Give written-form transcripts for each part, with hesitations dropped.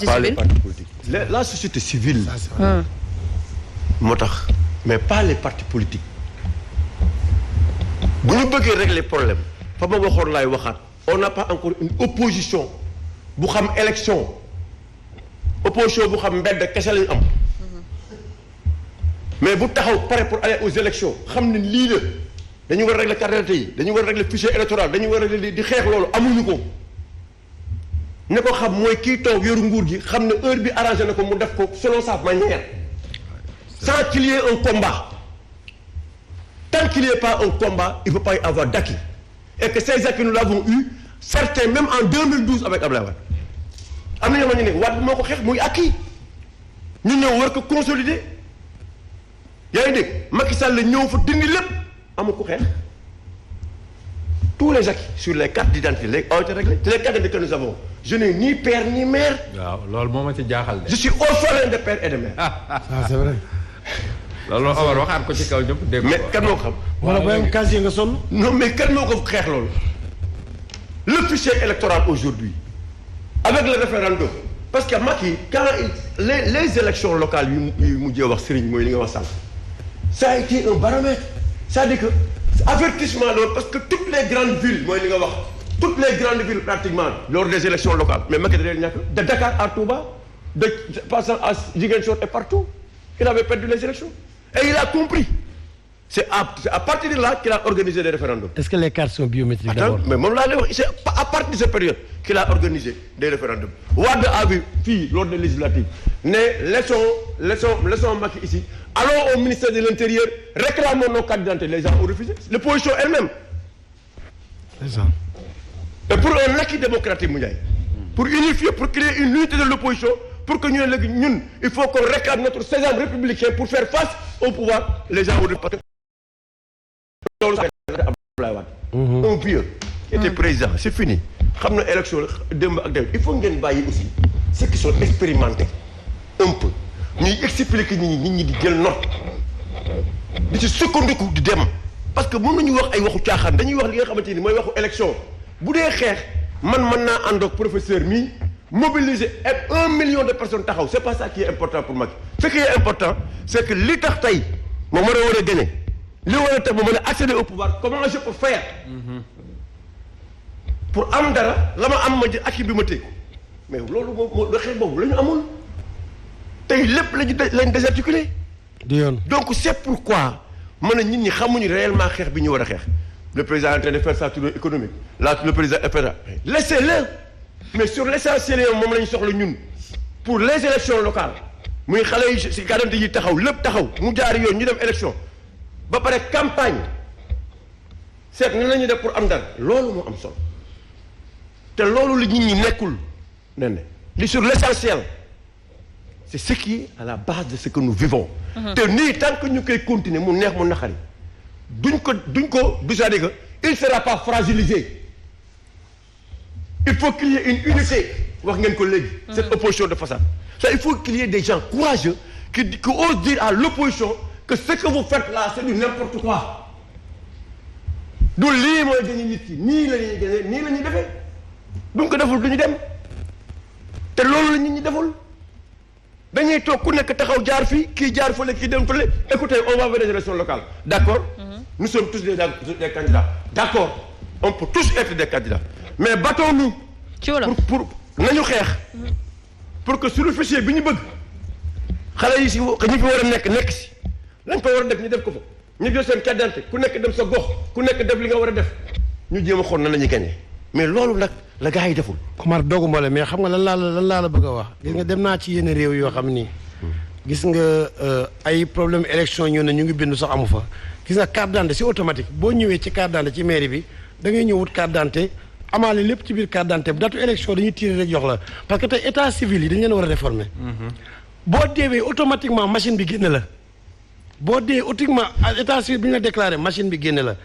pas les partis politiques la société civile. moo tax mais pas les partis politiques. bu ñu bëggee régler problème fa ma waxoon laay waxaat on n'a pas encore une opposition bu xam élection opposition bu xam mbedd kese lañu am. mais bu taxaw pare pour aller aux élections xam ne lii la dañu war a régler carte d'identité yi dañu war a régler fichier électoral dañu war a régler di xeex loolu amuñu ko. ne ko xam mooy kii toog yoru nguur gi xam ne heure bi arrangé na ko mu def ko selon sa manière sans qu'il y ait un combat tant qu'il n'y ait pas un combat il ne peut pas y avoir d'acquis et que ces acquis nous l'avons eu certains même en 2012 avec Abdoulaye Wade am na ñoo xam ne Wade moo ko xeex muy acquis ñu ñëw war ko consolider yaa ngi dégg Macky Sall la ñëw fa dindi lépp amul ko xeex tous les acquis sur les cartes d'identité léegi ont été réglés les cartes d'identité que nous avons je n'ai ni père ni mère. waaw loolu moo ma ci jaaxal de. je suis orphelin de père et de mère. ça c'est vrai. loolu Omar waxaat ko ci kaw ñëpp dégg mais kan moo ko xam. wala booy am casier nga sonn. non mais kan moo ko xeex loolu. le fichier électoral aujourd'hui avec le référendum parce que Macky quand les élections locales yu mujjee wax Serigne mooy li nga wax sànq ça a été un baromètre c'est-à-dire que avertissement loolu parce que toutes les grandes villes mooy li nga wax. toutes les grandes villes pratiquement lors des élections locales mais Macky da leen ñàkk de Dakar à Touba de passant à Ziguinchor et partout il avait perdu les élections et il a compris c'est à partir de là qu'il a organisé des référendums. Est-ce que les cartes sont biométriques d'abord? Mais moom laa lay wax c'est à partir de cette période qu'il a organisé des référendums. Wade a vu fii lors des législatives ne laissons Macky ici allons au ministère de l'Intérieur réclamons nos cartes d'identité les gens ont refusé l'opposition elle-même. C'est ça. Et pour un acquis démocratique mu Ndiaye pour unifier pour créer une unité de l'opposition pour que ñu ne léegi ñun il faut qu'on réclame notre sésame républicain pour faire face au pouvoir les gens ont parce que loolu Abdoulaye Wade un vieux était président c'est fini xam na élection la démb ak démb il faut ngeen bàyyi aussi ceux qui sont expérimentés un peu ñuy expliquer nit ñi di jël note di ci sukkandiku di dem parce que mën nañu wax ay waxu caaxaan dañuy wax li nga xamante ni mooy waxu élection bu dee xeex man mën naa ànd ak professeur mi mobiliser et 1 million de personnes taxaw c'est pas ça qui est important pour Macky ce qui est important c'est que li tax tey ma mën a war a gagner li war a tax ma mën a accéder au pouvoir comment je peux faire pour am dara la ma am ma jël acquis bi ma téye mais loolu moo xeex boobu la ñu amul tey lépp lañ désarticulé di yoon donc c'est pourquoi mën a nit ñi xamuñu réellement xeex bi ñu war a xeex le président est en train de faire sa tournée économique là le président FRA laissez-le mais sur l'essentiel moom la ñu soxla ñun pour les élections locales muy xale yi si quarante yi taxaw lépp taxaw mu jaari yoon ñu dem élection ba pare campagne seet nan la ñuy def pour am dara loolu moo am solo te loolu la nit ñi nekkul nen ne li sur l'essentiel c'est ce qui est à la base de ce que nous vivons te nii tant que ñu koy continuer mu neex mu naqari du c'est-à-dire que il sera pas fragilisé il faut qu'il y ait une unité wax ngeen ko léegi cette opposition de façade ça il faut qu'il y ait des gens courageux qui osent dire à l'opposition que ce que vous faites là c'est du n'importe quoi du lii mooy dañuy nit ki nii la ñuy gënee nii la ñuy defee buñ ko deful du ñu dem te loolu la nit ñi deful dañuy toog ku nekk taxaw jaar fii kii jaar fële kii dem fële écoutez on va vers des élections locales d'accord nous sommes tous des candidats d'accord on peut tous être des candidats mais battons-nous pour nañu xeex pour que sur le fichier bi ñu bëgg xale yi si ñi fi war a nekk si lañ fa war a def ñu def ko fa ñu jël seen carte d'identité ku nekk dem sa gox ku nekk def li nga war a def ñu jéem a xool nan la ñuy gagner mais loolu nag la gars yi deful. Kumar dooguma la mais xam nga lan laa la bëgg a wax gis nga dem naa ci yenn réew yoo xam ni gis nga ay problème élection ñëw na ñu ngi bindu sax amu fa gis nga carte d'identité c'est automatique boo ñëwee ci carte d'identité ci mairie bi da ngay ñëw wut carte d'identité amaale lépp ci biir carte d'identité bi datu élection dañuy tirer rek jox la parce que tey état civil yi dañu leen war a réformer boo deewee automatiquement machine bi génne la boo dee automatiquement état civil bi ñu la déclaré machine bi génne la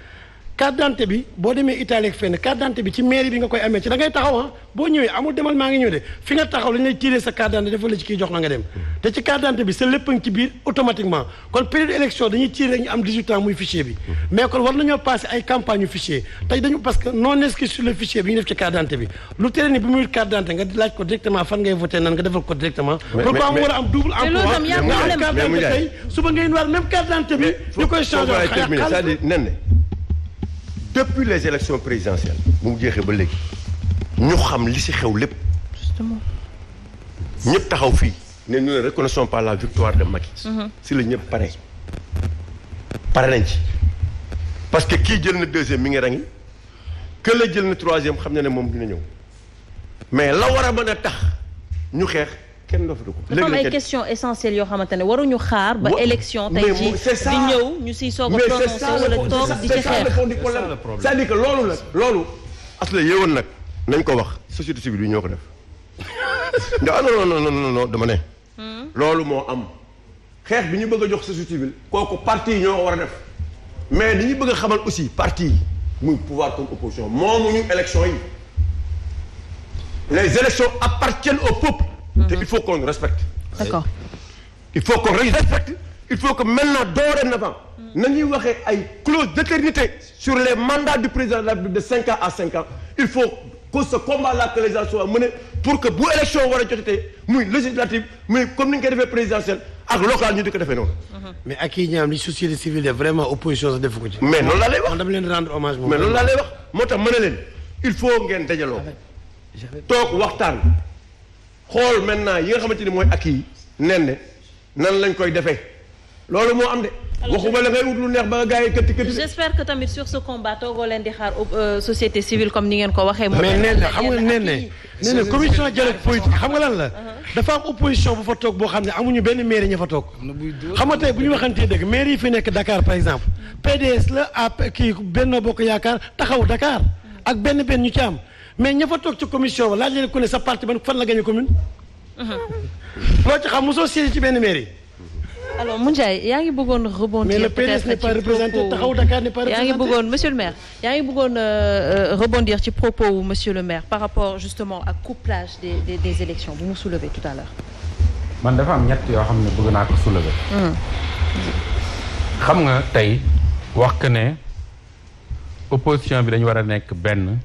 carte d'identité bi boo demee Italie ak fenn carte d'identité bi ci mairie bi nga koy amee ci da ngay taxaw boo ñëwee amul demal maa ngi ñëw de fi nga taxaw lañ lay tiré sa carte d'identité defal la ci kii jox la nga dem te ci carte d'identité bi sa lépp ci biir automatiquement kon période élection dañuy tiré ñu am 18 ans muy fichier bi mais kon war nañoo passé ay campagne yu fichier tey dañu parce que non inscrit sur le fichier bi ñu def ci carte d'identité bi lu tere ni bi muy carte d'identité nga laaj ko directement fan ngay voté nan nga defal ko directement pourquoi mu war a am double emploi nga am carte d'identité tey suba ngay war même carte d'identité bi ñu koy changé c'est-à-dire nen depuis les élections présidentielles bu mu jeexee ba léegi ñu xam li ci xew lépp justement ñëpp taxaw fii ne nous ne reconnaissons pas la victoire de Macky si la ñëpp pare nañ ci parce que kii jël na deuxième mi ngi rangi que la jël na troisième xam na ne moom dina ñëw mais la war a mën a tax ñu xeex kenn dootu ko. dafa am ay questions essentielles yoo xamante ne waruñu xaar ba élection tey jii di ñëw ñu siy soog a prononcé wala toog di ci xeex. c'est-à-dire que loolu nag loolu asla yéewoon nag nañ ko wax société civile yi ñoo ko def non dama ne loolu moo am xeex bi ñu bëgg a jox société civile kooku parti yi ñoo ko war a def mais dañuy bëgg a xamal aussi parti yi muy pouvoir comme opposition moomuñu élection yi les élections appartiennent au peuple. te il faut qu'on respecte. D'accord. il faut qu'on respecte il faut que maintenant dorénavant nañuy waxee ay clause d'éternité sur les mandats du président de la République de 5 ans à 5 ans il faut que ce combat-là que les gens soient menés pour que bu élection war a jotee muy législative muy comme ni ñu koy defee présidentielle ak local ñu di ko defee noonu. mais ak yi ñaam li société civile de vraiment opposition sa defu ko ci. mais loolu laa lay wax man dama leen rendre hommage moom. mais loolu laa lay wax moo tax mën na leen il faut ngeen dajaloo toog waxtaan xool maintenant yi nga xamante ni mooy ak yi nen ne nan lañ koy defee loolu moo am de. waxuma la ngay wut lu neex ba nga gars yi këtti këtti. j'espère que tamit sur ce combat toogoo leen di xaar société civile comme ni ngeen ko waxee. mais nee na xam nga nee na commission dialogue politique xam nga lan la. dafa am opposition bu fa toog boo xam ne amuñu benn mairie ña fa toog. xam nga tey bu ñu waxantee dëgg mairie yi fi nekk Dakar par exemple PDS la kii Benno Bokk Yaakaar taxaw Dakar ak benn ñu ci am mais ña fa toog ci commission ba laaj leen ku ne sa parti ban fan la gagné commune. loo ci xam mosoo siégé ci benn mairie. alors Moundiaye yaa ngi bëggoon rebondir. mais le PDS n'est pas représenté taxaw Dakar n'est pas représenté. yaa ngi bëggoon monsieur le maire yaa ngi bëggoon rebondir ci propos wu monsieur le maire par rapport justement ak couplage des élections bu mu soulevé tout à l'heure. man dafa am ñett yoo xam ne bëgg naa ko soulever. xam nga tey wax que ne opposition bi dañu war a nekk benn.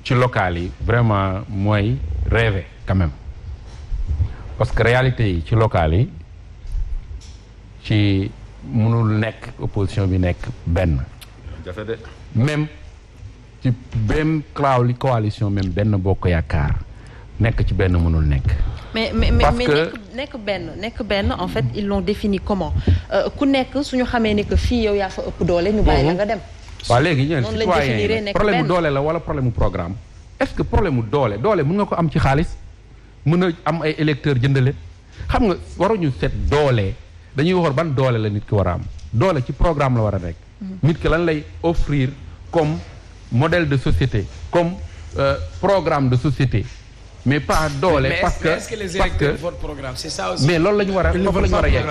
ci local yi vraiment mooy rêver quand même parce que réalité yi ci local yi. ci mënul nekk opposition bi nekk benn. jafe de. même ci même coalition même benn bokk yaakaar nekk ci benn mënul nekk. mais nekk benn en fait ils l'ont défini comment ku nekk suñu xamee ni que fii yow yaa fa ëpp doole ñu bàyyi la nga dem. waaw léegi ñun citoyen yi problème mu doole la wala problème mu programme est-ce que problème mu doole mën nga ko am ci xaalis mën a am ay électeurs jëndale xam nga waruñu seet doole. dañuy waxoon ban doole la nit ki war a am doole ci programme la war a nekk. nit ki lan lay offrir comme modèle de société comme programme de société mais pas doole. parce que est-ce que les électeurs votent programme c'est ça aussi. mais loolu la ñu war a foofu la ñu war a yegg.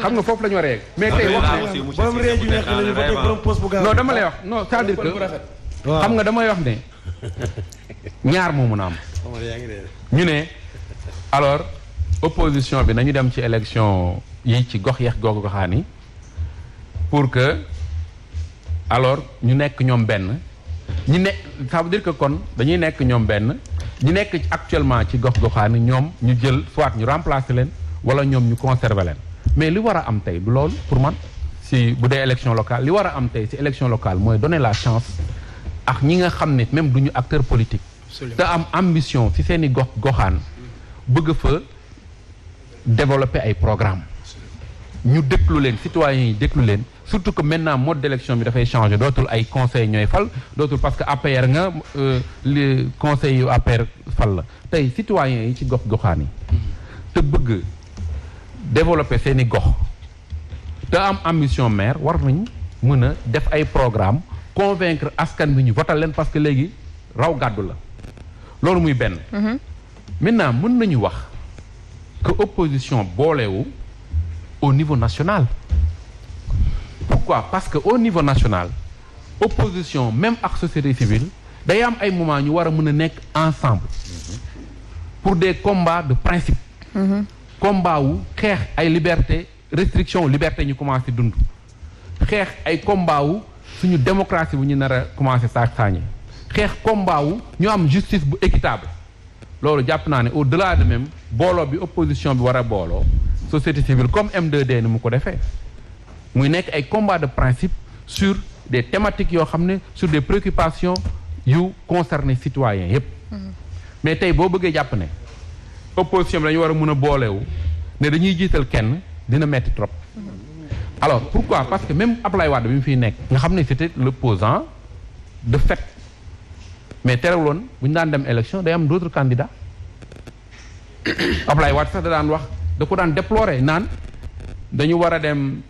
xam nga foofu la ñu war a yegg. mais tey wax ne borom réew ju nekk la ñu voté borom poste bu gaaw. non dama lay wax non c'est-à-dire que xam nga damay wax ne ñaar moo mën a am. ñu ne alors opposition bi nañu dem ci élection. yi ci gox yeex googu goxaan yi pour que alors ñu nekk ñoom benn ñu ne ça veut dire que kon dañuy nekk ñoom benn ñu nekk actuellement ci gox goxaan yi ñoom ñu jël soit ñu remplacer leen wala ñoom ñu conserver leen mais li war a am tey du loolu pour man si bu dee élection locale li war a am tey si élection locale mooy donner la chance ak ñi nga xam ne même du ñu acteur politique te am ambition si seen i goxaan bëgg fa développer ay programme ñu déglu leen citoyens yi déglu leen surtout que maintenant mode d'élection bi dafay changer dootul ay conseils ñooy fal dootul parce que APR nga li conseils yu APR fal la tey citoyens yi ci gox-goxaan yi te bëgg développer seeni gox te am ambition maire war nañ mën a def ay programme convaincre askan bi ñu votal leen parce que léegi raw gàddu la loolu muy benn maintenant mën nañu wax que opposition boolewu au niveau national. Pourquoi? Parce que au niveau national opposition même ak société civile day am ay moment ñu war a mën a nekk ensemble pour des combats de principe combat wu xeex ay liberté restriction liberté ñu commencé dund xeex ay combat wu suñu démocratie bu ñu nar a commencé saañe xeex combat wu ñu am justice bu équitable loolu jàpp naa ne au delà de même booloo bi opposition bi war a booloo société civile comme M2D ni mu ko defee muy nekk ay combat de principe sur des thématiques yoo xam ne sur des préoccupations yu concerné citoyens yépp mais tey boo bëggee jàpp ne opposition bi dañu war a mën a boolewu ne dañuy jiital kenn dina metti trop alors pourquoi parce que même Ablaye Wade bi mu fiy nekk nga xam ne c'était l'opposant de fait mais terewuloon bu ñu daan dem élection day am d'autres candidats Ablaye Wade sax da daan wax da ko daan déplorer naan dañu war a dem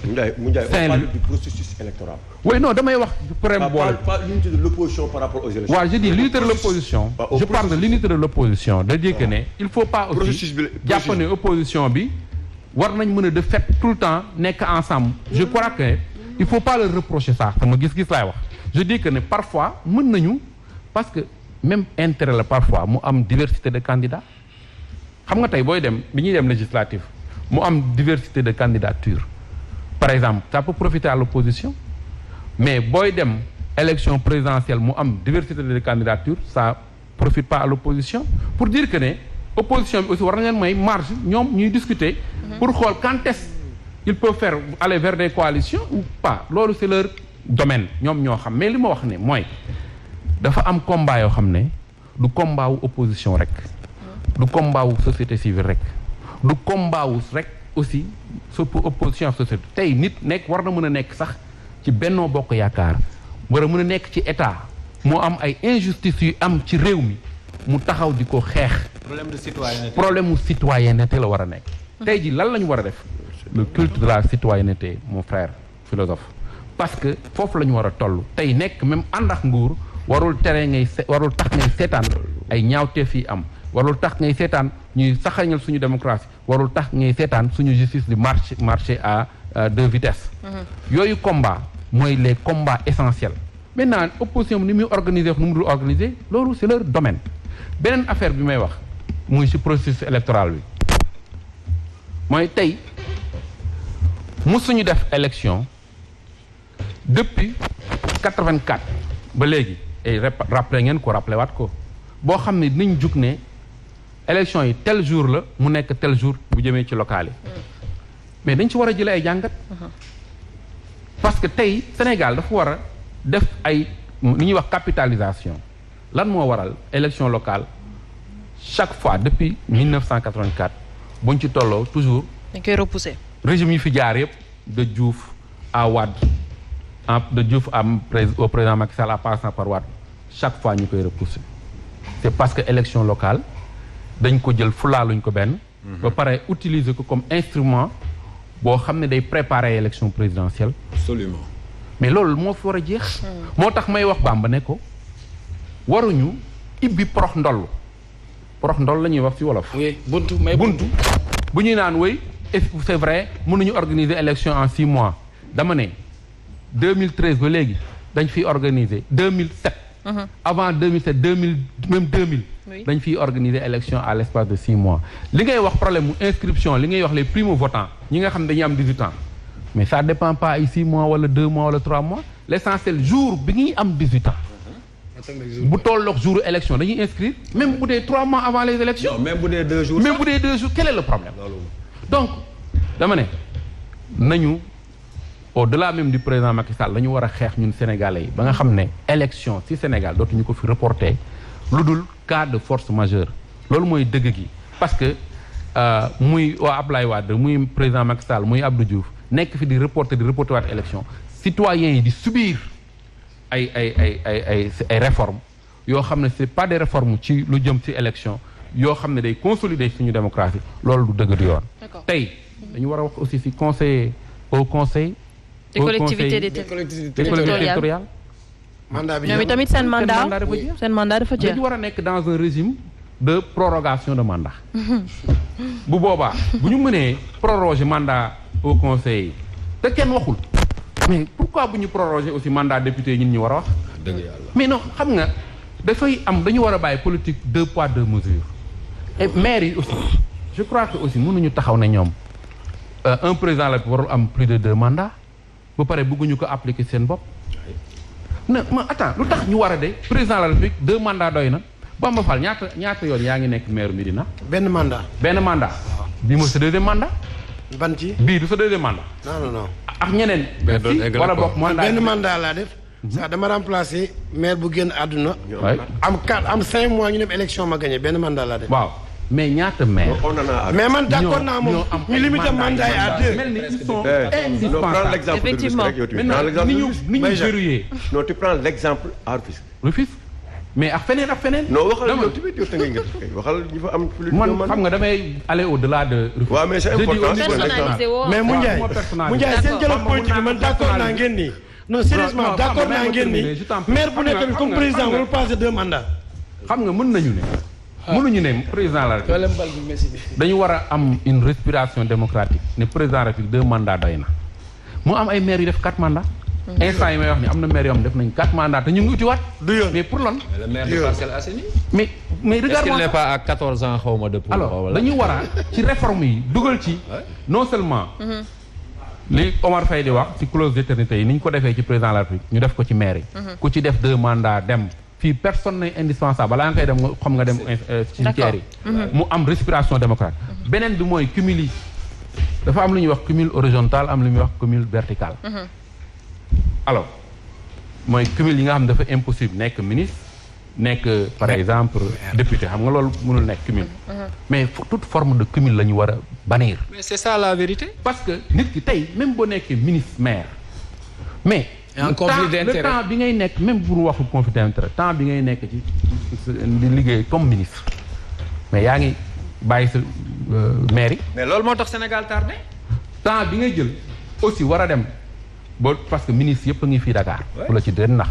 Ndiaye on parle du processus électoral. oui non damay wax problème boole pas l'unité de l'opposition par rapport aux élections. waaw je dis l'unité de l'opposition je parle de l'unité de l'opposition da dire que ne il faut pas aussi jàpp ne opposition bi war nañ mën a de fait tout le temps nekk ensemble je crois que il faut pas leur reprocher ça sama gis-gis laay wax je dis que ne parfois mën nañu parce que même intérêt la parfois mu am diversité de candidats xam nga tey booy dem bi ñuy dem législative mu am diversité de candidature par exemple ça peut profiter à l'opposition mais booy dem élection présidentielle mu am diversité de candidature ça profite pas à l'opposition pour dire que ne opposition bi aussi war na leen may marge ñoom ñuy discuter pour xool quand est-ce ils peuvent faire aller vers des coalitions ou pas loolu c'est leur domaine ñoom ñoo xam mais li ma wax ne mooy dafa am combat yoo xam ne du combat wu opposition rek du combat wu société civile rek du combat wu rek aussi opposition société tey nit nekk war na mën a nekk sax ci Benno Bokk Yaakaar war a mën a nekk ci état moo am ay injustices yu am ci réew mi mu taxaw di ko xeex problème mu citoyenneté la war a nekk tey ji lan la ñu war a def le culte de la citoyenneté mon frère philosophe parce que foofu la ñu war a toll tey nekk même ànd ak nguur warul tere warul tax ngay seetaan ay ñaawteef yi am warul tax ngay seetaan ñuy saxañal suñu démocratie warul tax ngay seetaan suñu justice di marché à deux vitesses yooyu combat mooy les combats essentiels maintenant opposition bi ni muy organiser nu mu dul organiser loolu c'est leur domaine beneen affaire bi may wax muy ci processus électoral bi mooy tey musuñu def élection depuis 84 ba léegi et rappelé ngeen ko rappelé waat ko boo xam ne dinañ jug ne élection yi tel jour la mu nekk tel jour bu jëmee ci local yi mais dañ ci war a jëlee ay jàngat parce que tey Sénégal dafa war a def ay li ñuy wax capitalisation lan moo waral élection locale chaque fois depuis 1984 buñ ci tolloo toujours dañ koy repousser régime yi fi jaar yëpp de Diouf à Wade de Diouf au président Macky Sall en passant par Wade chaque fois ñu koy repousser c'est parce que élection locale dañ ko jël fulaaluñ ko benn ba pare utiliser ko comme instrument boo xam ne day préparer élection présidentielle absolument mais loolu moo fi war a jeex moo tax may wax Bamba ne ko waruñu ibbi porox ndoll la ñuy wax ci wolof buntu bu ñuy naan wéy c'est vrai mënuñu organiser élection en 6 mois dama ne 2013 ba léegi dañ fiy organiser 2007 avant 2007 2000 même 2000 dañ fiy organiser élection à l'espace de 6 mois li ngay wax problème mu inscription li ngay wax les primo-votants ñi nga xam ne dañuy am 18 ans mais ça dépend pas ay 6 mois wala 2 mois wala 3 mois l'essentiel jour bi ñuy am 18 ans bu tolloog jour élection dañuy inscrire même bu dee 3 mois avant les élections même bu dee 2 jours quel est le problème donc dama ne nañu au-delà même du président Macky Sall la ñu war a xeex ñun sénégalais yi ba nga xam ne élection ci Sénégal dootuñu ko fi reporter lu dul cas de force majeure loolu mooy dëgg gi parce que muy waa Ablaye Wade muy président Macky Sall muy Abdou Diouf nekk fi di reporter waat élection citoyens yi di subir ay réformes yoo xam ne c'est pas des réformes ci lu jëm ci élection yoo xam ne day consolider suñu démocratie loolu du dëgg du yoon tey dañu war a wax aussi ci conseil des collectivités territoriales mandat bi ñoom itamit seen mandat dafa jeex dañu war a nekk dans un régime de prorogation de mandat bu boobaa bu ñu mënee proroger mandat au conseil te kenn waxul mais pourquoi bu ñu proroger aussi mandat député ñun ñu war a wax. dëgg yàlla mais non xam nga dafay am dañu war a bàyyi politique 2 poids 2 mesures. et maire yi aussi je crois que aussi mënuñu taxaw ne ñoom un président la warul am plus de 2 mandats ba pare bëgguñu ko appliquer seen bopp. na ma attends lu tax ñu war a de président de la République 2 mandats doy na Bamba Fall ñaata yoon yaa ngi nekk maire Médina. benn mandat. bii mooy sa 2e mandat. ban ci bii du sa 2e mandat. non. ak ñeneen. wala bokk mandat benn mandat laa def. sax dama remplacer maire bu génn àdduna. am 5 mois ñu dem élection ma gagné benn mandat laa def. waaw mais ñaata maire. mais man d'accord naa moom ñu limité mandat yi à 2. mel ni ils sont indispensables. Effectivement. maintenant ni ñu verrouillé. non tu prends l'exemple à Rufisque mais ak feneen. non waxal yow tamit yow tënkee nga waxal ñu fa am. man xam nga damay aller au-delà de. waaw mais c'est important mais mu Ndiaye seen dialogue politique bi man d'accord naa ngeen nii. non sérieusement d'accord naa ngeen nii maire bu nekk tamit comme président warul passer 2 mandats. xam nga mën nañu ne. mënuñu ne président la République dañu war a am une respiration démocratique ne président la République 2 mandats doy na mu am ay maires yu def 4 mandats. instant yi may wax ni am na maire yoo xam def nañ 4 mandats te ñu ngi utiwaat. du yoon mais pour lan. le maire de Parcelles Assainies. mais regarde-moi est-ce qu'il n'est pas à 14 ans xaw ma de pour. alors dañu war a ci réforme yi dugal ci. non seulement. li Omar Faye di wax ci clause d'éternité yi ni ñu ko defee ci président de la République ñu def ko ci maire yi. ku ci def 2 mandats dem. fii personne n'est indispensable balaa nga koy dem xam nga dem cimetière yi. mu am respiration démocratique. beneen bi mooy cumul yi dafa am lu ñuy wax cumul horizontal am lu ñuy wax cumul vertical. alors mooy cumul yi nga xam ne dafa impossible nekk ministre nekk par exemple député xam nga loolu mënul nekk cumul. mais toute forme de cumul la ñu war a bannir. mais c'est ça la vérité. parce que nit ki tey même boo nekkee ministre maire mais. un conflit d'intérêt le temps bi ngay nekk même pour waxu conflit d'intérêt temps bi ngay nekk ci di liggéey comme ministre mais yaa ngi bàyyi sa maire yi. mais loolu moo tax Sénégal tardé. temps bi ngay jël aussi war a dem ba parce que ministre yëpp a ngi fii Dakar. fu la ci den nax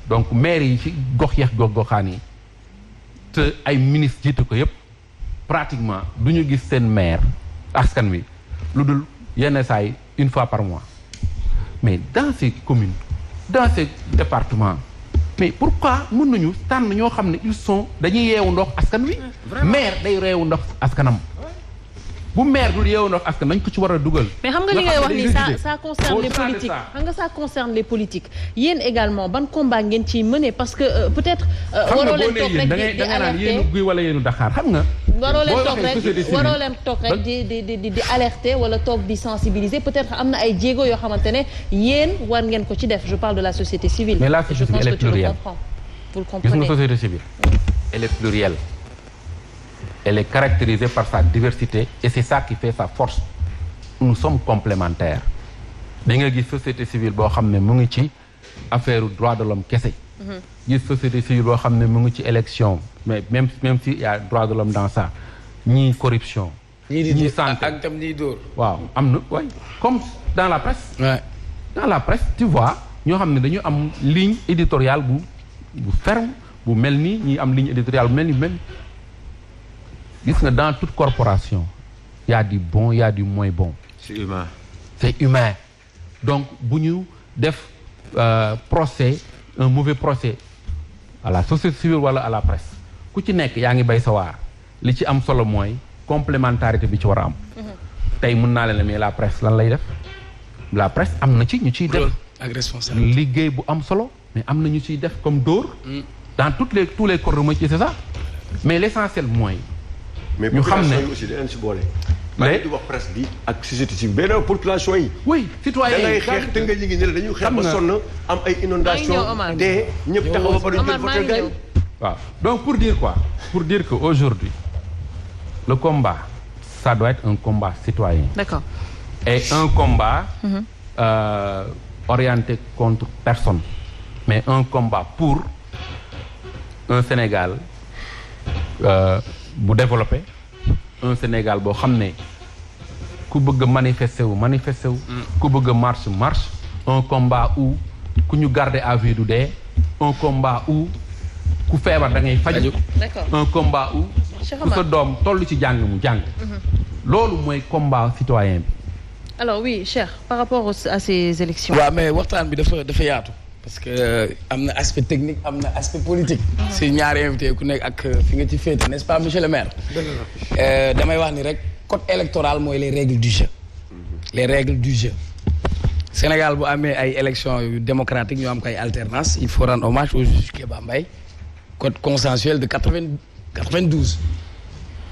donc maire yi ci gox yeex gox-goxaan yi te ay ministre jiitu ko yëpp pratiquement du ñu gis seen maire askan wi lu dul yenn saa yi 1 fois par mois. mais dans ces communes dans ces départements mais pourquoi mën nañu tànn ñoo xam ne ils sont dañuy yeewu ndox askan wi. maire day yeewu ndox askanam. bu maire dul yeewu ndox askan nañ ko ci war a dugal. mais xam nga li ngay wax ni ça concerne les politiques xam nga ça concerne les politiques yéen également ban combat ngeen ciy mener parce que peut-être. waroo leen toog rek di naan yéenu guy wala yéenu Dakar xam nga. waroo leen toog rek di alerter wala toog di sensibiliser peut-être am na ay jéego yoo xamante ne yéen war ngeen ko ci def je parle de la société civile. mais la société civile elle est plurielle. vous le comprenez. gis nga société civile elle est plurielle. elle est caractérisée par sa diversité et c'est ça qui fait sa force. Nous sommes complémentaires. da nga gis société civile boo xam ne mu ngi ci affaire droit de l'homme kese. gis société civile boo xam ne mu ngi ci élection mais même si y a droit de l'homme dans ça ñii corruption. ñii santé ak tam ñiy dóor. waaw am na way comme dans la presse. Ouais. dans la presse tu vois ñoo xam ne dañu am ligne éditoriale bu ferme bu mel nii ñii am ligne éditoriale bu mel ni gis nga dans toute corporation il y a du bon il y a du moins bon. c'est humain donc bu ñu def procès un mauvais procès à la société civile wala à la presse ku ci nekk yaa ngi bay sa waar li ci am solo mooy complémentarité bi ci war a am. tey mën naa leen mais la presse lan lay def la presse am na ci ñu ciy def. ak responsabilité liggéey bu am solo mais am na ñu ciy def comme dóor. dans tous les corps de métier c'est ça mais l'essentiel mooy. ñu xam ne aussi dañ si boole. mais di wax presse bi ak société civile benn population yi. oui citoyen yi da ngay xeex te nga ñu ngi ne dañuy xeex ba sonn am ay inondations de ñëpp taxaw ba pare jël voté gañ. waaw donc pour dire quoi pour dire que aujourd'hui le combat ça doit être un combat citoyen. D'accord. Et un combat orienté contre personne mais un combat pour un Sénégal bu développé un Sénégal boo xam ne ku bëgg a manifester wu ku bëgg a marche un combat où ku ñu garder à vue du dee un combat où ku feebar da ngay faju un combat où ku sa doom toll ci jàng mu jàng loolu mooy combat citoyen bi alors oui Cheikh par rapport à ces élections. waaw mais waxtaan bi dafa yaatu. parce que am na aspect technique am na aspect politique. si ñaari invité ku nekk ak fi nga ci féete n'est-ce pas monsieur le maire. damay wax ni rek code électoral mooy les règles du jeu. les règles du jeu. Sénégal bu amee ay élections yu démocratique ñu am ko ay alternance il faut rendre hommage au juge Kéba Mbaye code consensuel de 92.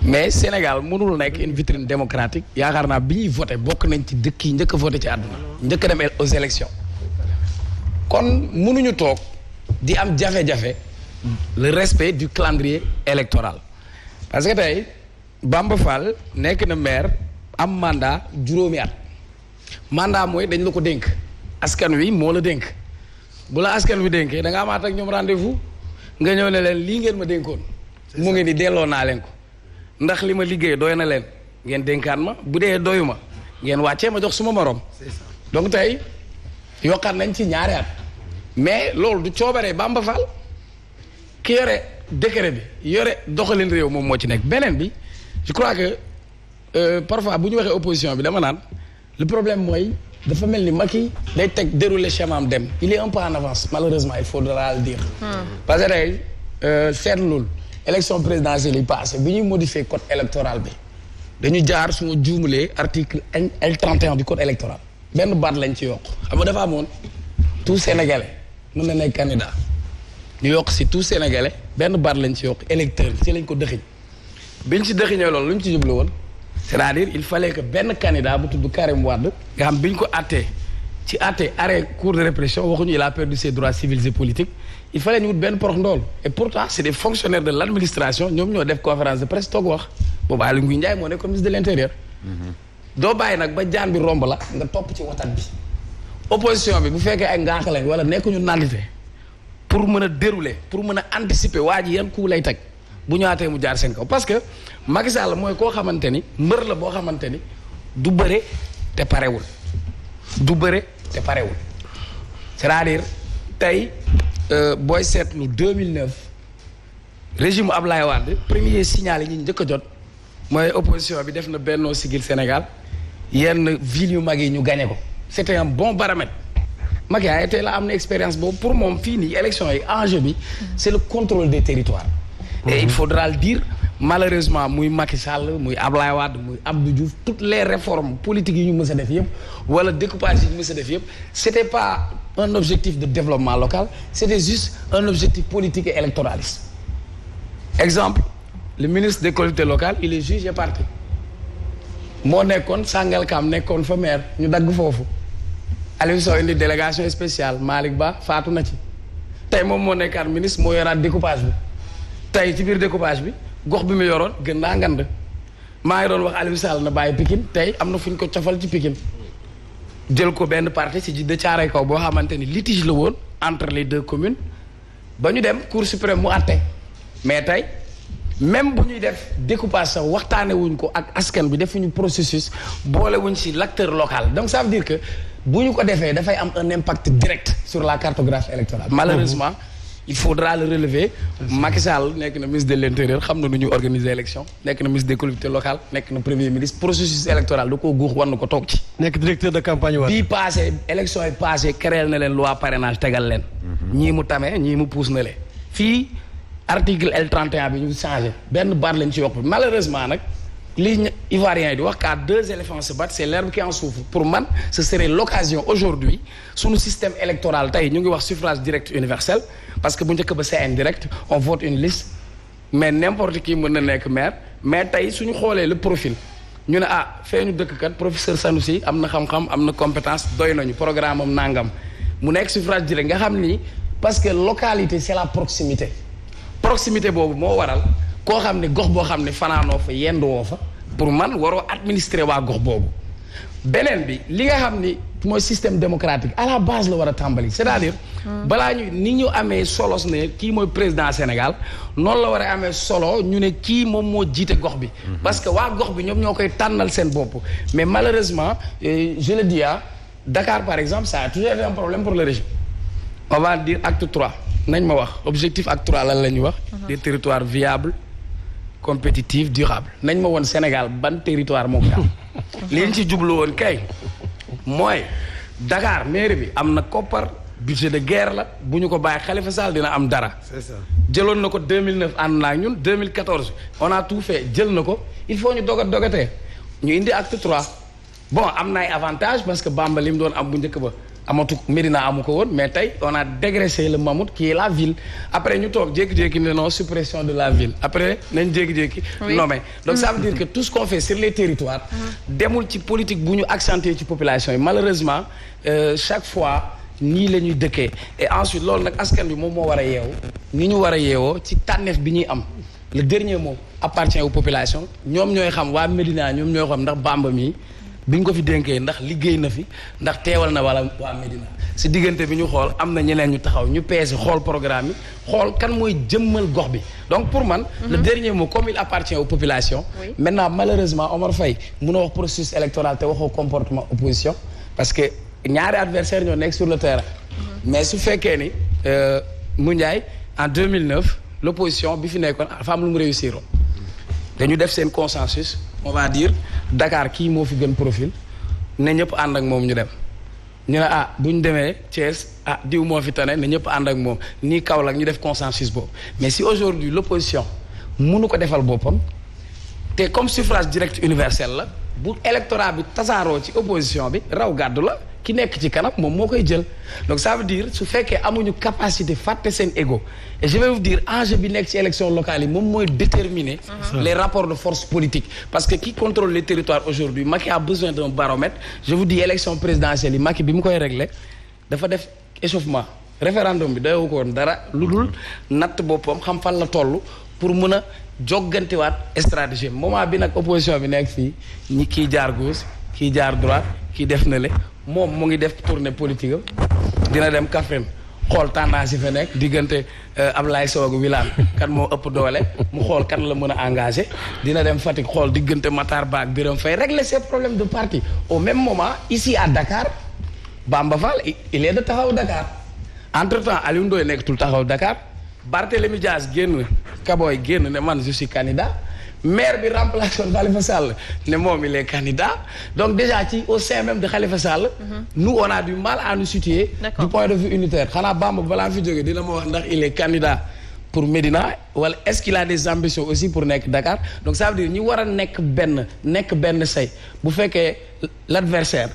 mais Sénégal mënul nekk une vitrine démocratique yaakaar naa bi ñuy voté bokk nañ ci dëkk yi njëkk a voté ci àdduna njëkk a dem aux élections kon mënuñu toog di am jafe-jafe le respect du calendrier électoral parce que tey Bamba Fall nekk na maire am mandat juróomi at mandat mooy dañ la ko dénk askan wi moo la dénk bu la askan wi dénkee da nga amaat ak ñoom rendez-vous nga ñëw ne leen lii ngeen ma dénkoon mu ngi ni delloo naa leen ko ndax li ma liggéey doy na leen ngeen dénkaan ma bu dee doyu ma ngeen wàccee ma jox suma morom donc tey yokkaat nañ ci ñaari at mais loolu du coobaree Bamba Fall ki yore décret bi yore doxalin réew moom moo ci nekk beneen bi je crois que parfois bu ñu waxee opposition bi dama naan le problème mooy dafa mel ni Macky day teg dérouler schéma am dem il est un peu en avance malheureusement il faudra le dire parce que tey seetlul élection présidentielle yi passé bi ñuy modifier code électoral bi dañu jaar su ma juumulee article L31 du code électoral benn baat lañ ci yokk xam nga dafa amoon tout sénégalais mën na nekk candidat ñu yokk si tout sénégalais benn baat lañ ci yokk électeur ci lañ ko dëxiñ biñ ci dëxiñee loolu lu ñu ci jublu woon c'est-à-dire il fallait que benn candidat bu tudd Karim Wade nga xam biñ ko attee ci àtte arrêt cour de répression waxuñu il a perdu ses droits civils et politiques il fallait ñu wut benn porox ndool et pourtant c'est des fonctionnaires de l'administration ñoom ñoo def conférence de presse toog wax boobu Aly Ngouille Ndiaye moo nekkoon ministre de l'intérieur doo bàyyi nag ba jaan bi romb la nga topp ci watat bi opposition bi bu fekkee ay ngaax lañ wala nekkuñu nandite pour mën a dérouler pour mën a anticiper waa ji yan coup lay teg bu ñëwaatee mu jaar seen kaw parce que Macky Sall mooy koo xamante ni mbër la boo xamante ni du bëre te parewul du bëre te parewul c'est-à-dire tey booy seetlu 2009 régime Ablaye Wade premier signal yi ñu njëkk a jot mooy opposition bi def na Benno Siggil Sénégal yenn ville yu mag yi ñu gagné ko c'était un bon baromètre Macky tey la am na expérience boobu pour moom fii nii élection yi enjeu bi c'est le contrôle des territoires et il faudra le dire malheureusement muy Macky Sall muy Ablaye Wade muy Abdou Diouf toutes les réformes politiques yi ñu mës a def yëpp wala découpage yi ñu mës a def yëpp c'était pas un objectif de développement local c'était juste un objectif politique et électoraliste exemple le ministre des collectivités locales il est juge et parti moo nekkoon Sangalkam nekkoon fa maire ñu dagg foofu Aliou Sow indi délégation spéciale Malick Ba faatu na ci tey moom moo nekkaat ministre moo yoraat découpage bi tey ci biir découpage bi gox bi mu yoroon gën naa ngand maa ngi doon wax Aliou Sall na bàyyi Pikine tey am na fu ñu ko cofal ci Pikine jël ko benn partie ci de Thiaroye Kaw boo xamante ni litige la woon entre les deux communes ba ñu dem Cour suprême mu àtte mais tey même bu ñuy def découpage sax waxtaane wuñ ko ak askan bi defuñu processus boole wuñ ci l'acteur local donc ça veut dire que bu ñu ko defee dafay am un impact direct sur la cartographie électorale malheureusement il faudra le relever Macky Sall nekk na ministre de l'intérieur xam na nu ñu organiser élection nekk na ministre des collectivités locales nekk na premier ministre processus électoral da koo guux war na ko toog ci nekk directeur de campagne bii passé élection yi passé créé na leen loi parrainage tegal leen ñii mu tamee ñii mu puus na leen fii article L31 bi ñu changé benn baat lañ ci yokk malheureusement nag li Ivoiriens yi di wax qu'à deux éléphants se battent c'est l'herbe qui en souffre pour man ce serait l'occasion aujourd'hui sunu système électoral tey ñu ngi wax suffrage direct universel parce que bu njëkk ba c'est indirect on vote une liste mais n'importe qui mën na nekk maire mais tey suñu xoolee le profil ñu ne fee ñu dëkk kat professeur Sanoussi am na xam-xam am na compétence doy nañu programme am nangam mu nekk suffrage direct nga xam ni parce que localité c'est la proximité boobu moo waral koo xam ne gox boo xam ne fanaanoo fa yenduwoo fa pour man waroo administrer waa gox boobu beneen bi li nga xam ni mooy système démocratique à la base la war a tàmbali c'est-à-dire balaa ñu ni ñu amee solos ne kii mooy président Sénégal noonu la war a amee solo ñu ne kii moom moo jiite gox bi parce que waa gox bi ñoom ñoo koy tànnal seen bopp mais malheureusement je le dis Dakar par exemple ça a toujours été un problème pour le régime on va dire acte 3 nañ ma wax objectif acte 3 lan la ñuy wax des territoires viables compétitifs durables nañ ma woon Sénégal ban territoire moo ko am li ñu ci jublu woon kay mooy Dakar mairie bi am na koppar budget de guerre la bu ñu ko bàyyi Khalifa Sall dina am dara. c'est ça. jëloon na ko 2009 ànd naa ak ñun 2014 on a tout fait jël na ko il faut ñu dogatee ñu indi acte 3 bon am na ay avantages parce que Bamba li mu doon am bu njëkk ba amatu Médina amu ko woon mais tey on a dégraissé le mammouth qui est la ville après ñu toog jékki-jékki ne non suppression de la ville après nañ jékki-jékki nommé donc ça veut dire que tout ce qu'on fait sur les territoires demul ci politique bu ñu accentuer ci population yi malheureusement chaque fois nii la ñuy dëkkee et ensuite loolu nag askan bi moom moo war a yeewu ni ñu war a yeewoo ci tànneef bi ñuy am le dernier mot appartient aux populations ñoom ñooy xam waa Médina ñoom ñooy xam ndax Bamba mii bi ñu ko fi dénkee ndax liggéey na fi ndax teewal na wala waa Médina si diggante bi ñu xool am na ñeneen ñu taxaw ñu peese xool programme yi xool kan mooy jëmmal gox bi donc pour man le dernier mot comme il appartient aux populations maintenant malheureusement Omar Faye mun a wax processus électoral te waxoo comportement opposition parce que ñaari adversaire ñoo nekk sur le terrain mais su fekkee ni Moundiaye en 2009 l'opposition bi fi nekkoon dafa am lu mu réussir dañu def seen consensus on va dire Dakar kii moo fi gën profil ne ñëpp ànd ak moom ñu dem ñu ne bu ñu demee Thiès diw moo fi tane ne ñëpp ànd ak moom nii Kaolack ñu def consensus boobu mais si aujourd'hui l'opposition mënu ko defal boppam te comme suffrage direct universel la bu électorat bi tasaaroo ci opposition bi raw gàddu la ki nekk ci kanam moom moo koy jël donc ça veut dire su fekkee amuñu capacité fàtte seen ego et je vais vous dire enjeu bi nekk ci élection locale yi moom mooy déterminer les rapports de force politique parce que qui contrôle les territoires aujourd'hui Macky a besoin d'un baromètre je vous dis élection présidentielle yi Macky bi mu koy régler dafa def échauffement référendum bi doyewu ko woon dara lu dul natt boppam xam fan la toll pour mën a joggantiwaat stratégie moment bi nag opposition bi nekk fii ñi kii jaar gauche kii jaar droite kii def na le moom mu ngi def tournée politique am dina dem Kaffrine xool tendance yi fa nekk diggante Ablaye Sow ak Wilane kan moo ëpp doole mu xool kan la mën a engagé dina dem Fatick xool diggante Matar Ba ak Birame Faye régler ses problèmes de parti au même moment ici à Dakar Bamba Fall il est de taxaw Dakar entre temps Aliou Ndoye nekkatul taxaw Dakar Barthélémy Dias génn Kaboy génn ne man je suis candidat maire bi remplacé woon Khalifa Sall ne moom il est candidat donc déjà ci au sein même de Khalifa Sall nous on a du mal à nous situer du point de vue unitaire xanaa Bamba balaa fi jógee dina ma wax ndax il est candidat pour Médina wala est-ce qu'il a des ambitions aussi pour nekk Dakar donc ça veut dire ñi war a nekk benn say bu fekkee l'adversaire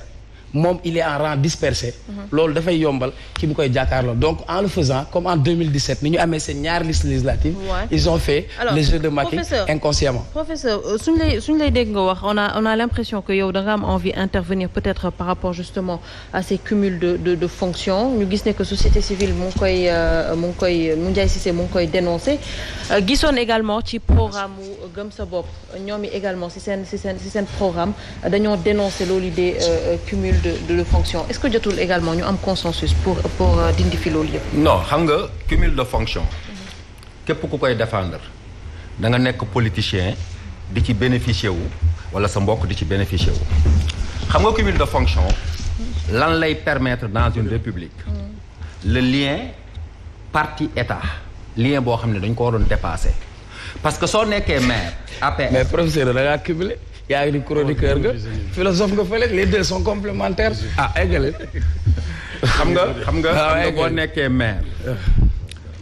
moom il est en rang dispersé loolu dafay yombal ki bu koy jàkkaarloo donc en le faisant comme en 2017 ni ñu amee seen ñaari liste législative ils ont fait le jeu de Macky inconsciemment professeur suñ lay dégg nga wax on a l'impression que yow da nga am envie intervenir peut-être par rapport justement à ces cumuls de fonctions ñu gis ne que société civile mu ngi koy Moundiaye Cissé mu ngi koy dénoncer gisoon également ci programme u Gëm Sa Bopp ñoom i également si seen programme dañoo dénoncer loolu des cumul de fonction est-ce que jotul également ñu am consensus pour dindi fi loolu yëpp. non xam nga cumul de fonction képp ku koy défendre da nga nekk politicien di ci bénéficier wu wala sa mbokk di ci bénéficier wu xam nga cumul de fonction lan lay permettre dans une république le lien parti état lien boo xam ne dañ ko waroon dépasser parce que soo nekkee maire APR. mais professeur da ngaa cumulé yaa ngi di chroniqueur nga philosophe nga fële les deux sont complémentaires eggale xam nga boo nekkee maire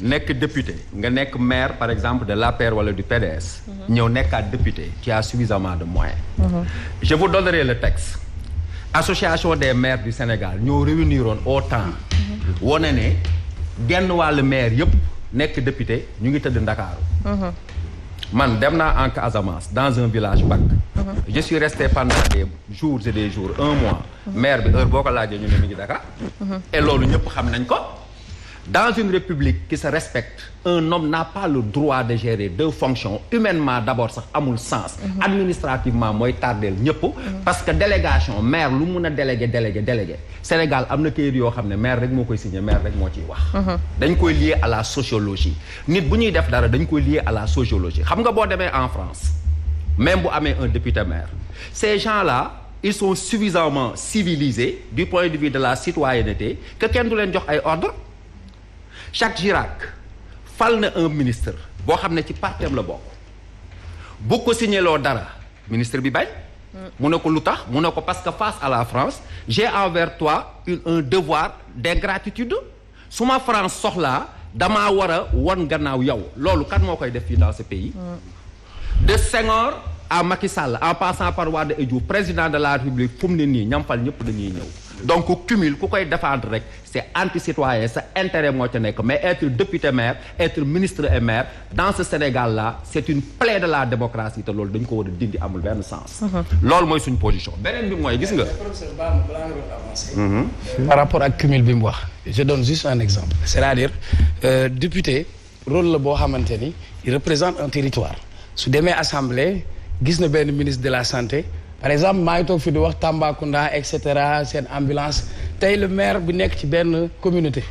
nekk député nga nekk maire par exemple de l'APR wala du PDS ñëw nekkaat député qui a suffisamment de moyens je vous donnerai le texte association des maires du Sénégal ñoo réuniroon autant wone ne genn wàllu maire yëpp nekk député ñu ngi tëdd Ndakaaru man dem naa en Casamance dans un village bac je suis resté pendant des jours et des jours 1 mois maire bi heure boo ko laajee ñu ne mi ngi Dakar et loolu ñëpp xam nañ ko dans une république qui se respecte un homme n'a pas le droit de gérer 2 fonctions humainement d'abord sax amul sens administrativement mooy tardeel ñëpp parce que délégation maire lu mun a délégué Sénégal am na kayit yoo xam ne maire rek moo koy signé maire rek moo ciy wax dañ koy lié à la sociologie nit bu ñuy def dara dañ koy lié à la sociologie xam nga boo demee en France même bu amee un député maire ces gens-là ils sont suffisamment civilisés du point de vue de la citoyenneté que kenn du leen jox ay ordre Jacques Chirac fal na un ministre boo xam ne ci partem la bokk bu ko signéloo dara ministre bi bañ mu ne ko lu tax mu ne ko parce que face à la France j'ai envers toi un devoir d'ingratitude su ma France soxlaa damaa war a won gannaaw yow loolu kan moo koy def fii dans ce pays de Senghor à Macky Sall en passant par Wade et Diouf président de la République fu mu ne nii ñamfal ñëpp dañuy ñëw donc cumul ku koy défendre rek c'est anti-citoyen sa intérêt moo ca nekk mais être député maire être ministre et maire dans ce Sénégal là c'est une plaie de la démocratie te loolu dañ ko war a dindi amul benn sens loolu mooy suñ position beneen bi mooy gis nga professeur Ba balaa nga doon avancer par rapport ak cumul bi mu wax je donne juste un exemple c'est-à-dire député rôle la boo xamante ni il représente un territoire su demee assemblée gis na benn ministre de la santé par exemple maa ngi toog fi di wax Tambacounda et cetera seen ambulance tey le maire bu nekk ci benn communauté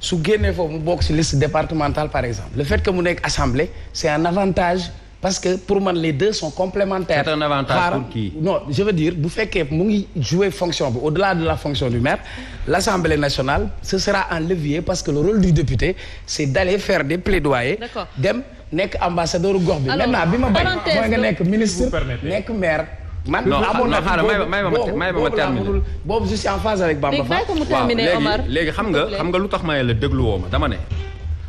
su génnee foofu mu bokk ci liste départementale par exemple le fait que mu nekk assemblée c'est un avantage parce que pour man les deux sont complémentaires. C'est un avantage pour qui? Non, je veux dire bu fekkee mu ngi jouer fonction bi au-delà de la fonction du maire l'Assemblée nationale ce sera un levier parce que le rôle du député c'est d'aller faire des plaidoyers. D'accord. Dem nekk ambassadeur gox bi. Maintenant bi ma bañ mooy nga nekk ministre nekk maire. man amoon na may ma terminer boobu je suis en phase avec Bamba Fall. waaw léegi xam nga lu tax may la dégluwoo ma dama ne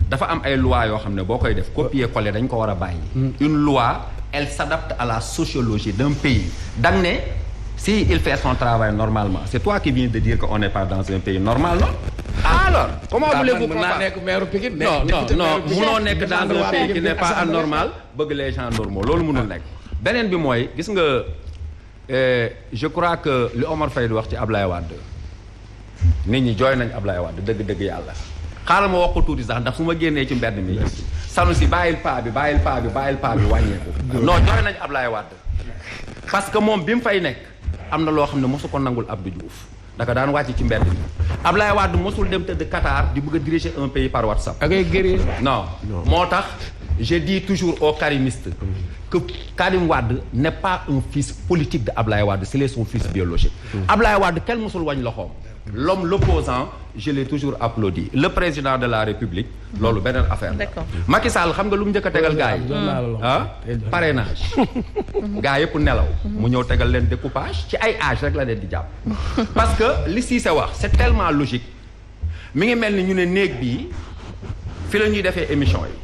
dafa am ay loi yoo xam ne boo koy def copier coller dañ ko war a bàyyi. une loi elle s'adapte à la sociologie d'un pays dang ne si il fait son travail normalement c'est toi qui viens de dire que on n'est pas dans un pays normal non. Alors comment voulez-vous qu'on fasse? nekk maire Pikine non munoo nekk dans un pays qui n'est pas anormal bëgg les gens normaux loolu mënul nekk beneen bi mooy gis nga je crois que li Omar Faye di wax ci Ablaye Wade nit ñi jooy nañ Ablaye Wade dëgg-dëgg yàlla xaaral ma wax ko tuuti sax ndax su ma génnee ci mbedd mi sanu si bàyyil paa bi wàññeeku non jooy nañ Ablaye Wade parce que moom bi mu fay nekk am na loo xam ne mosu ko nangul Abdou Diouf daka daan wàcc ci mbedd mi Ablaye Wade mosul dem tëdd Qatar di bëgg a diriger un pays par WhatsApp. ak ay guerrier. non moo tax je dis toujours aux karimistes que Karim Wade n'est pas un fils politique de Ablaye Wade c'est son fils biologique. Ablaye Wade kenn mosul wañ loxoom. L'homme l'opposant je l'ai toujours applaudi le président de la République loolu beneen affaire la. Macky Sall xam nga lu mu njëkk a tegal gars yi parrainage gars yëpp nelaw mu ñëw tegal leen découpage ci ay âge rek la leen di jàpp parce que li Cissé wax c'est tellement logique mi ngi mel ni ñu ne néeg bii fi la ñuy defee émission yi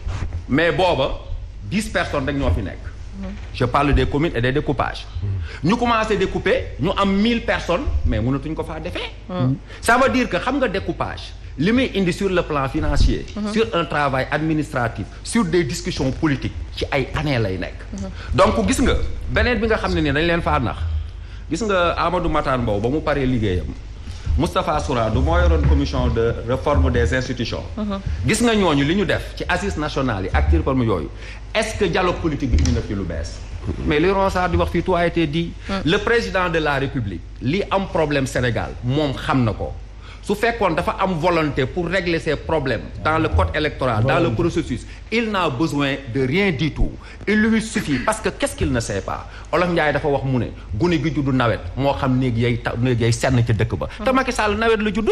mais booba 10 personnes rek ñoo fi nekk je parle des communes et des découpages ñu commencé découper ñu am 1000 personnes mais mënatuñ ko faa defee ça veut dire que xam nga découpage li muy indi sur le plan financier sur un travail administratif sur des discussions politiques ci ay années lay nekk donc gis nga beneen bi nga xam ne ni dañ leen faa nax gis nga Amadou Matar Mbow ba mu paree liggéeyam Moustapha Souradou moo yoroon commission de réforme des institutions gis nga ñooñu li ñu def ci assises nationales yi ak ci réforme yooyu est-ce que dialogue politique bi indi na fi lu bees mais li Ronsard di wax fii tout a été dit le président de la République li am problème Sénégal moom xam na ko su fekkoon dafa am volonté pour régler ces problèmes dans le code électoral dans le processus il n'a besoin de rien du tout il lui suffit parce que qu'est-ce qu'il ne sait pas Olof Ndiaye dafa wax mu ne gune gi juddu nawet moo xam néeg yay senn ca dëkk ba te Macky Sall nawet la juddu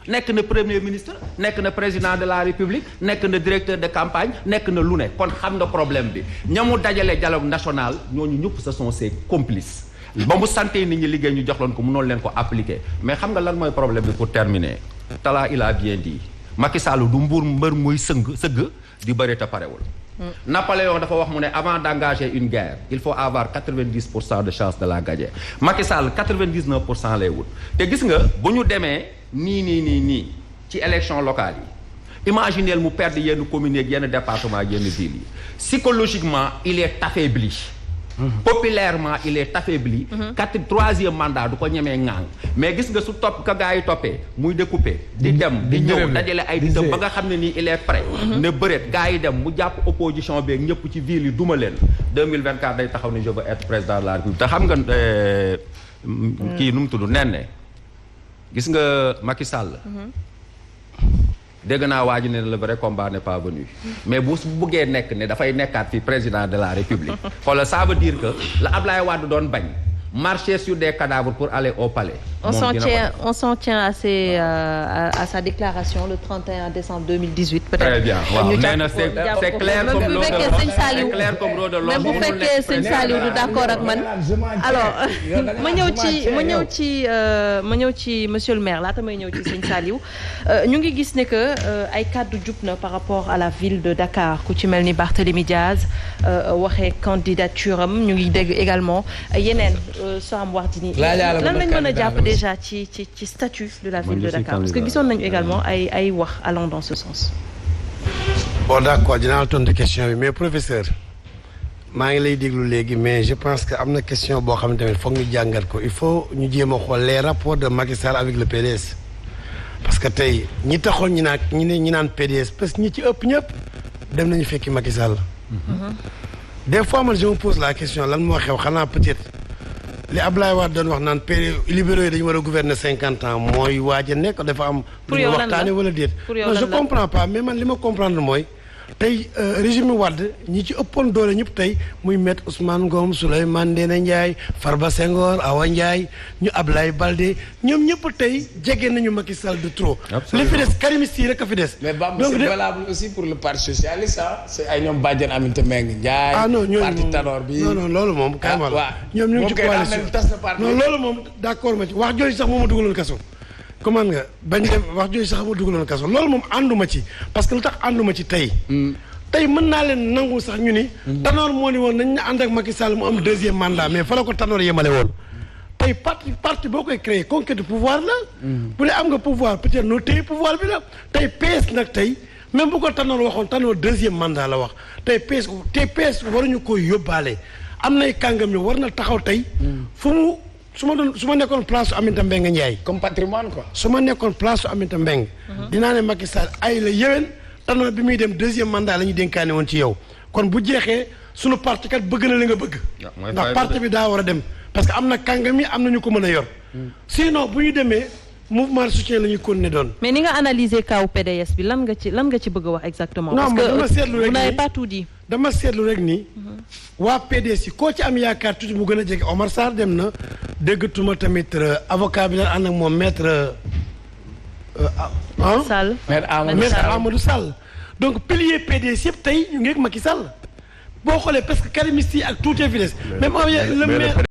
nekk na premier ministre nekk na président de la République nekk na directeur de campagne nekk na lu ne kon xam na problème bi ñamu dajale dialogue national ñooñu ñëpp ce sont ses complices ba mu santé nit ñi liggéey ñu jox leen ko mënoon leen ko appliquer mais xam nga lan mooy problème bi pour terminer Talla il a bien dit Macky Sall du mbër muy sëgg di bëri te parewul Napoléon dafa wax mu ne avant d'engager une guerre il faut avoir 90% de chance de la gagner Macky Sall 99% lay wut te gis nga bu ñu demee nii ci élection locale yi imaginez mu perdre yenn communes ak yenn départements ak yenn villes yi psychologiquement il est affaibli populairement il est affaibli troisième mandat du ko ñemee ŋaang mais gis nga su topp ka gaa yi toppee muy découper di dem di ñëw dajale ay di dem ba nga xam ne nii il est prêt ne bëreet gaa yi dem mu jàpp opposition beeg ñëpp ci ville yi duma leen 2024 day taxaw ne je veux être président de la République te xam nga kii nu mu tudd nen gis nga Macky Sall dégg naa waa ji ne le vrai combat n'est pas venu mais bu buggee nekk ne dafay nekkaat fi président de la République xoolal ça veut dire que la Ablaye Wade doon bañ marcher sur des cadavres pour aller au palais On s'en tient à sa déclaration le 31 décembre 2018 peut-être. Très bien waaw nee na c'est clair comme l'eau de l'eau. même bu fekkee sëñ Saliou du d'accord ak man. alors ma ñëw ci monsieur le maire laata may ñëw ci sëñ Saliou ñu ngi gis ne que ay kàddu jub na par rapport à la ville de Dakar ku ci mel ni Barthélémy Diaz waxee candidature am ñu ngi dégg également yeneen Soham Wardini lan lañ mën a jàpp déjà ci statut de la ville de Dakar parce que gisoon nañu également ay wax allant dans ce sens. bon d'accord dinaa la tontu question bi mais professeur maa ngi lay déglu léegi mais je pense que am na question boo xam ne tamit foog ñu jàngat ko il faut ñu jéem a xool les rapports de Macky Sall avec le PDS parce que tey ñi taxoon ñi naan PDS parce que ñi ci ëpp ñëpp dem nañu fekki Macky Sall. des fois man je me pose la question lan moo xew xanaa peut-être li Abdoulaye Wade doon wax naan libéraux yi dañu war a gouverner 50 ans mooy waaj a nekk dafa am. pour yow lan la waxtaane wala déet. non je comprends pas mais man li ma comprendre mooy. tey régime Wade ñi ci ëppoon doole ñëpp tey muy Maître Ousmane Ngom Souleymane Ndéné Ndiaye Farba Senghor Awa Ndiaye ñu Ablaye Baldé ñoom ñëpp tey jege nañu Macky Sall de trop. li fi des karimistes yi rek a fi des. mais Bamba c'est valable aussi pour le parti socialiste ah. c'est ay ñoom Badiane Aminata Mbengue Ndiaye. ah non ñooñu parti Tanor bi non loolu moom. ah waaw ñoom ñu ngi ci coalition non loolu moom d'accord ma ci wax jooju sax moo ma dugaloon kaso. comment nga bañ dem wax jooju sax ma dugaloon kaso loolu moom ànduma ci parce que lu tax ànduma ci tey. tey mën naa leen nangu sax ñu ni. Tanor moo ni woon nañ ñu ànd ak Macky Sall mu am deuxième mandat mais fa la ko Tanor yemale woon. tey parti boo koy créer conquête de pouvoir la. bu dee am nga pouvoir peut-être noo téye pouvoir bi la. tey PS nag tey même bu ko Tanor waxoon Tanor deuxième mandat la wax tey PS waruñu koy yóbbaale am nay kàngam ñu war na taxaw tey. fu mu. su ma nekkoon place su Aminata Mbengue Ndiaye. comme patrimoine quoi. su ma nekkoon place su Aminata Mbengue. dinaa ne Macky Sall ay la yéwén Tanor bi muy dem deuxième mandat la ñu dénkaane woon ci yow kon bu jeexee sunu parti kat bëgg na li nga bëgg. ndax parti bi daa war a dem parce que am na kàngam yi am na ñu ko mën a yor. sinon bu ñu demee mouvement de soutien la ñuy continuer doon. mais ni nga analyser kaw PDS bi lan nga ci bëgg a wax exactement. parce que dama seetlu rek vous n'avez pas tout dit. dama seetlu rek nii. waa PDS yi koo ci am yaakaar tuuti mu gën a jege Omar Sarr dem na déggatuma tamit avocat bi daan ànd ak moom maître Sall maître Amadou Sall donc pilier PDS yëpp tey ñu ngi ak Macky Sall boo xoolee parce que karimistes yi ak tuuti fi des même le maire